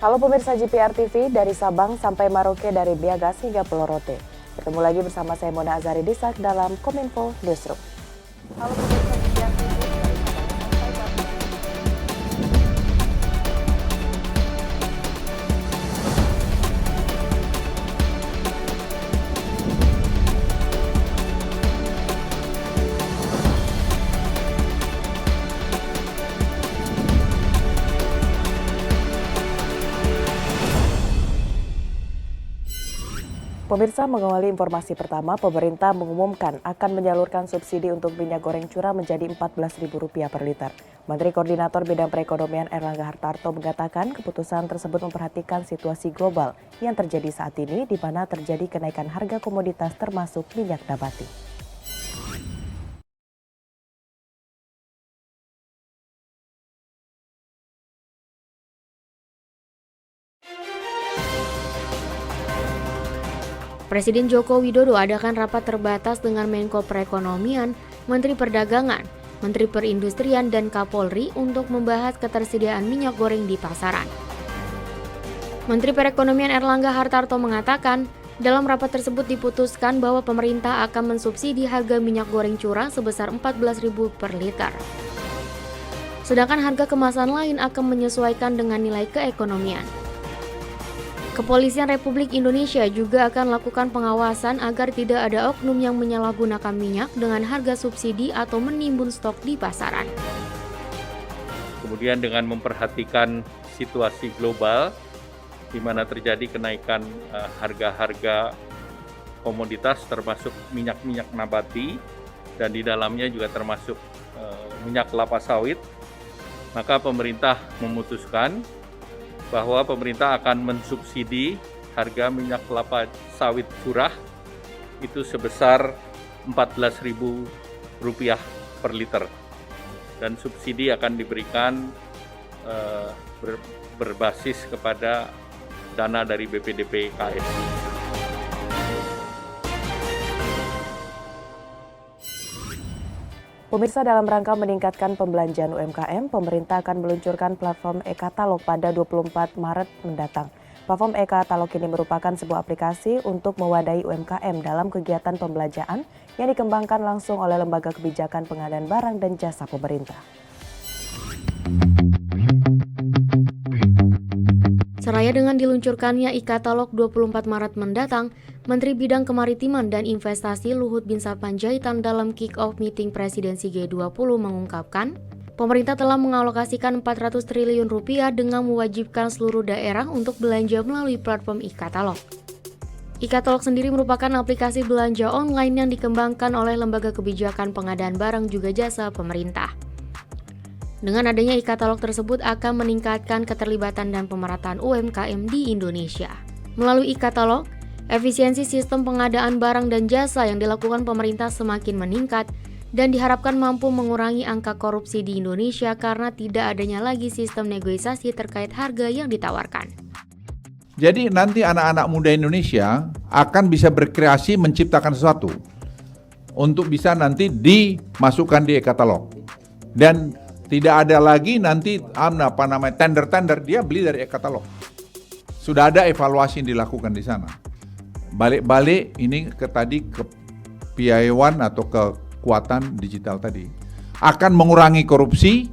Halo pemirsa GPR TV, dari Sabang sampai Maroke, dari Biagas hingga Pulau Rote. Bertemu lagi bersama saya Mona Azari Disak dalam Kominfo Newsroom. Halo pemirsa GPR TV, dari Sabang sampai Pemirsa, mengawali informasi pertama, pemerintah mengumumkan akan menyalurkan subsidi untuk minyak goreng curah menjadi Rp14.000 per liter. Menteri Koordinator Bidang Perekonomian Erlangga Hartarto mengatakan keputusan tersebut memperhatikan situasi global yang terjadi saat ini di mana terjadi kenaikan harga komoditas termasuk minyak nabati. Presiden Joko Widodo adakan rapat terbatas dengan Menko Perekonomian, Menteri Perdagangan, Menteri Perindustrian, dan Kapolri untuk membahas ketersediaan minyak goreng di pasaran. Menteri Perekonomian Erlangga Hartarto mengatakan, dalam rapat tersebut diputuskan bahwa pemerintah akan mensubsidi harga minyak goreng curah sebesar Rp14.000 per liter. Sedangkan harga kemasan lain akan menyesuaikan dengan nilai keekonomian. Kepolisian Republik Indonesia juga akan lakukan pengawasan agar tidak ada oknum yang menyalahgunakan minyak dengan harga subsidi atau menimbun stok di pasaran. Kemudian dengan memperhatikan situasi global di mana terjadi kenaikan harga-harga komoditas termasuk minyak-minyak nabati dan di dalamnya juga termasuk minyak kelapa sawit, maka pemerintah memutuskan bahwa pemerintah akan mensubsidi harga minyak kelapa sawit curah itu sebesar Rp14.000 per liter. Dan subsidi akan diberikan berbasis kepada dana dari BPDP KS. Pemirsa, dalam rangka meningkatkan pembelanjaan UMKM, pemerintah akan meluncurkan platform e-katalog pada 24 Maret mendatang. Platform e-katalog ini merupakan sebuah aplikasi untuk mewadahi UMKM dalam kegiatan pembelanjaan yang dikembangkan langsung oleh Lembaga Kebijakan Pengadaan Barang dan Jasa Pemerintah. Seraya dengan diluncurkannya e-katalog 24 Maret mendatang, Menteri Bidang Kemaritiman dan Investasi Luhut Binsar Panjaitan dalam kick-off meeting presidensi G20 mengungkapkan, pemerintah telah mengalokasikan Rp400 triliun dengan mewajibkan seluruh daerah untuk belanja melalui platform e-katalog. E-katalog sendiri merupakan aplikasi belanja online yang dikembangkan oleh Lembaga Kebijakan Pengadaan Barang juga Jasa Pemerintah. Dengan adanya e-katalog tersebut akan meningkatkan keterlibatan dan pemerataan UMKM di Indonesia. Melalui e-katalog, efisiensi sistem pengadaan barang dan jasa yang dilakukan pemerintah semakin meningkat dan diharapkan mampu mengurangi angka korupsi di Indonesia karena tidak adanya lagi sistem negosiasi terkait harga yang ditawarkan. Jadi nanti anak-anak muda Indonesia akan bisa berkreasi menciptakan sesuatu untuk bisa nanti dimasukkan di e-katalog. Dan tidak ada lagi nanti tender-tender, dia beli dari e-katalog. Sudah ada evaluasi yang dilakukan di sana. Balik-balik ini ke kepiawaian atau kekuatan digital tadi akan mengurangi korupsi,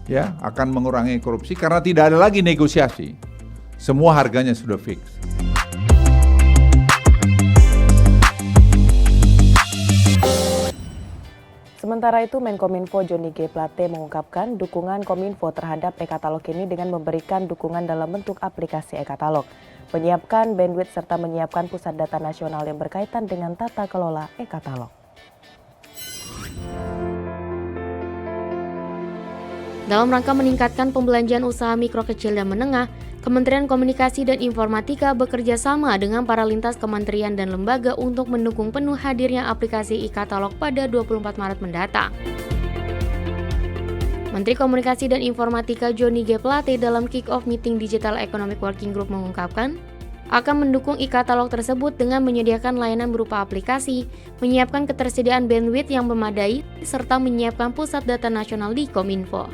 ya, akan mengurangi korupsi karena tidak ada lagi negosiasi. Semua harganya sudah fix. Sementara itu, Menkominfo Johnny G. Plate mengungkapkan dukungan Kominfo terhadap e-katalog ini dengan memberikan dukungan dalam bentuk aplikasi e-katalog, menyiapkan bandwidth serta menyiapkan pusat data nasional yang berkaitan dengan tata kelola e-katalog. Dalam rangka meningkatkan pembelanjaan usaha mikro kecil dan menengah, Kementerian Komunikasi dan Informatika bekerja sama dengan para lintas kementerian dan lembaga untuk mendukung penuh hadirnya aplikasi e-katalog pada 24 Maret mendatang. Menteri Komunikasi dan Informatika Johnny G. Plate dalam kick-off meeting Digital Economic Working Group mengungkapkan, akan mendukung e-katalog tersebut dengan menyediakan layanan berupa aplikasi, menyiapkan ketersediaan bandwidth yang memadai, serta menyiapkan pusat data nasional di Kominfo.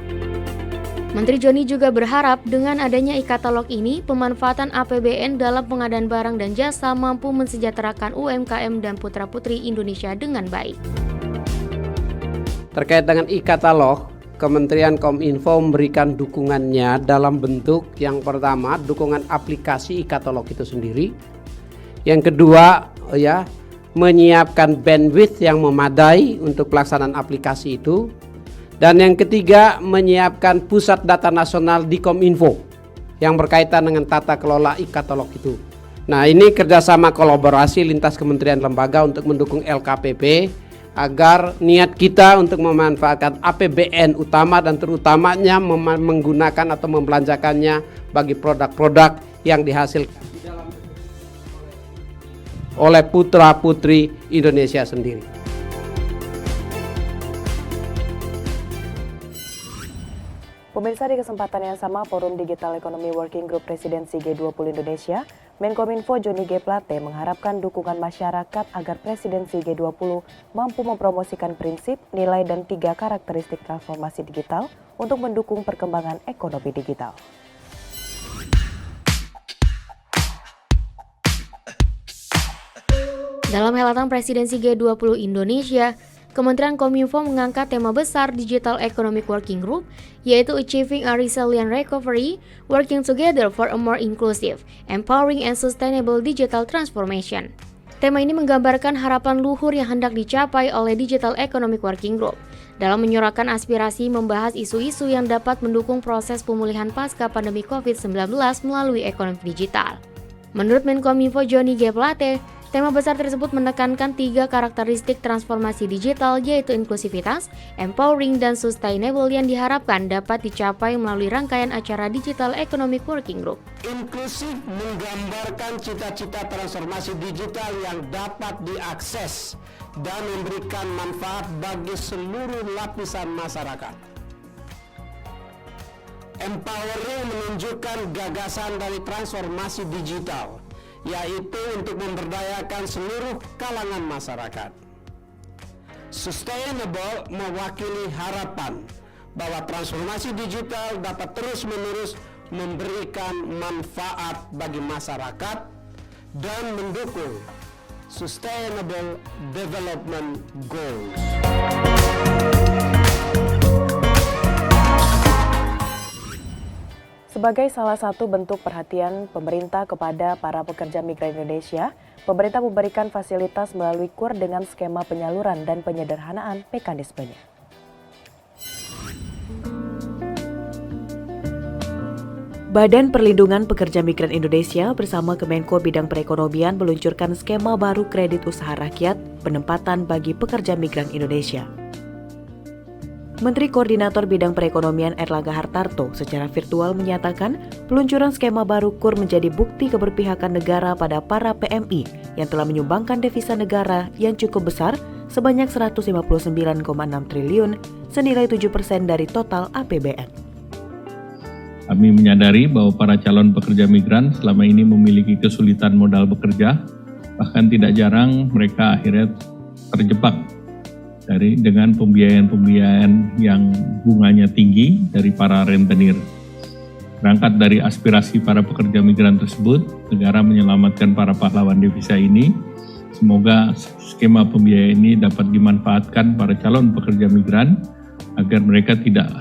Menteri Joni juga berharap dengan adanya e-katalog ini, pemanfaatan APBN dalam pengadaan barang dan jasa mampu mensejahterakan UMKM dan putra-putri Indonesia dengan baik. Terkait dengan e-katalog, Kementerian Kominfo memberikan dukungannya dalam bentuk yang pertama, dukungan aplikasi e-katalog itu sendiri. Yang kedua, menyiapkan bandwidth yang memadai untuk pelaksanaan aplikasi itu. Dan yang ketiga, menyiapkan pusat data nasional di Kominfo yang berkaitan dengan tata kelola e-katalog itu. Nah, ini kerjasama kolaborasi lintas kementerian lembaga untuk mendukung LKPP agar niat kita untuk memanfaatkan APBN utama dan terutamanya menggunakan atau membelanjakannya bagi produk-produk yang dihasilkan oleh putra-putri Indonesia sendiri. Pemirsa, di kesempatan yang sama, Forum Digital Economy Working Group Presidensi G20 Indonesia, Menkominfo Johnny G. Plate mengharapkan dukungan masyarakat agar Presidensi G20 mampu mempromosikan prinsip, nilai, dan 3 karakteristik transformasi digital untuk mendukung perkembangan ekonomi digital. Dalam helatan Presidensi G20 Indonesia, Kementerian Kominfo mengangkat tema besar Digital Economic Working Group, yaitu Achieving a Resilient Recovery, Working Together for a More Inclusive, Empowering and Sustainable Digital Transformation. Tema ini menggambarkan harapan luhur yang hendak dicapai oleh Digital Economic Working Group dalam menyuarakan aspirasi membahas isu-isu yang dapat mendukung proses pemulihan pasca pandemi COVID-19 melalui ekonomi digital. Menurut Menkominfo Johnny G. Plate, tema besar tersebut menekankan 3 karakteristik transformasi digital, yaitu inklusivitas, empowering, dan sustainable yang diharapkan dapat dicapai melalui rangkaian acara Digital Economic Working Group. Inklusif menggambarkan cita-cita transformasi digital yang dapat diakses dan memberikan manfaat bagi seluruh lapisan masyarakat. Empowering menunjukkan gagasan dari transformasi digital, yaitu untuk memberdayakan seluruh kalangan masyarakat. Sustainable mewakili harapan bahwa transformasi digital dapat terus-menerus memberikan manfaat bagi masyarakat dan mendukung Sustainable Development Goals. Sebagai salah satu bentuk perhatian pemerintah kepada para pekerja migran Indonesia, pemerintah memberikan fasilitas melalui KUR dengan skema penyaluran dan penyederhanaan mekanismenya. Badan Perlindungan Pekerja Migran Indonesia bersama Kemenko Bidang Perekonomian meluncurkan skema baru kredit usaha rakyat penempatan bagi pekerja migran Indonesia. Menteri Koordinator Bidang Perekonomian Erlangga Hartarto secara virtual menyatakan peluncuran skema baru KUR menjadi bukti keberpihakan negara pada para PMI yang telah menyumbangkan devisa negara yang cukup besar sebanyak 159,6 triliun, senilai 7% dari total APBN. Kami menyadari bahwa para calon pekerja migran selama ini memiliki kesulitan modal bekerja, bahkan tidak jarang mereka akhirnya terjebak dengan pembiayaan-pembiayaan yang bunganya tinggi dari para rentenir. Berangkat dari aspirasi para pekerja migran tersebut, negara menyelamatkan para pahlawan devisa ini. Semoga skema pembiayaan ini dapat dimanfaatkan para calon pekerja migran agar mereka tidak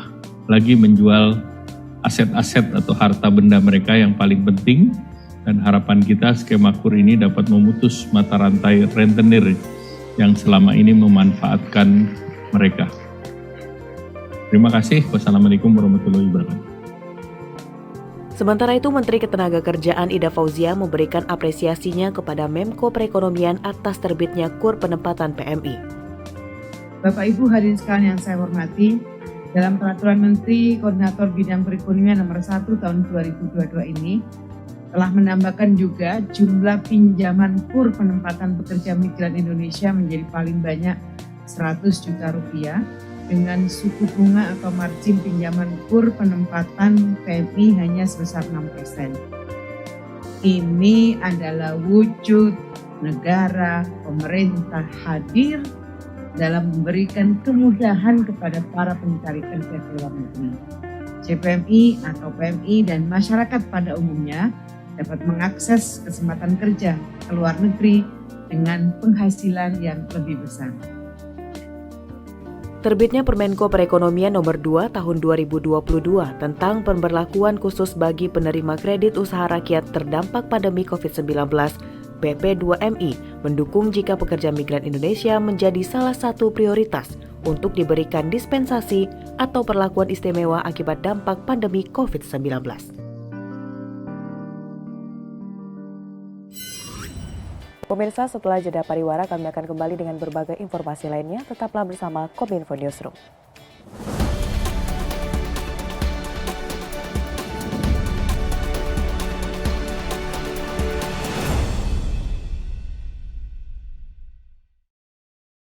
lagi menjual aset-aset atau harta benda mereka yang paling penting, dan harapan kita skema KUR ini dapat memutus mata rantai rentenir yang selama ini memanfaatkan mereka. Terima kasih. Wassalamualaikum warahmatullahi wabarakatuh. Sementara itu, Menteri Ketenagakerjaan Ida Fauzia memberikan apresiasinya kepada Menko Perekonomian atas terbitnya KUR penempatan PMI. Bapak Ibu hadirin sekalian yang saya hormati, dalam Peraturan Menteri Koordinator Bidang Perekonomian nomor 1 tahun 2022 ini telah menambahkan juga jumlah pinjaman KUR penempatan pekerja migran Indonesia menjadi paling banyak 100 juta rupiah dengan suku bunga atau margin pinjaman KUR penempatan PMI hanya sebesar 6%. Ini adalah wujud negara, pemerintah hadir dalam memberikan kemudahan kepada para pencari kerja di luar negeri. JPMI atau PMI dan masyarakat pada umumnya dapat mengakses kesempatan kerja ke luar negeri dengan penghasilan yang lebih besar. Terbitnya Permenko Perekonomian Nomor 2 Tahun 2022 tentang pemberlakuan khusus bagi penerima kredit usaha rakyat terdampak pandemi COVID-19, PP2MI mendukung jika pekerja migran Indonesia menjadi salah satu prioritas untuk diberikan dispensasi atau perlakuan istimewa akibat dampak pandemi COVID-19. Pemirsa, setelah jeda pariwara kami akan kembali dengan berbagai informasi lainnya. Tetaplah bersama Kominfo Newsroom.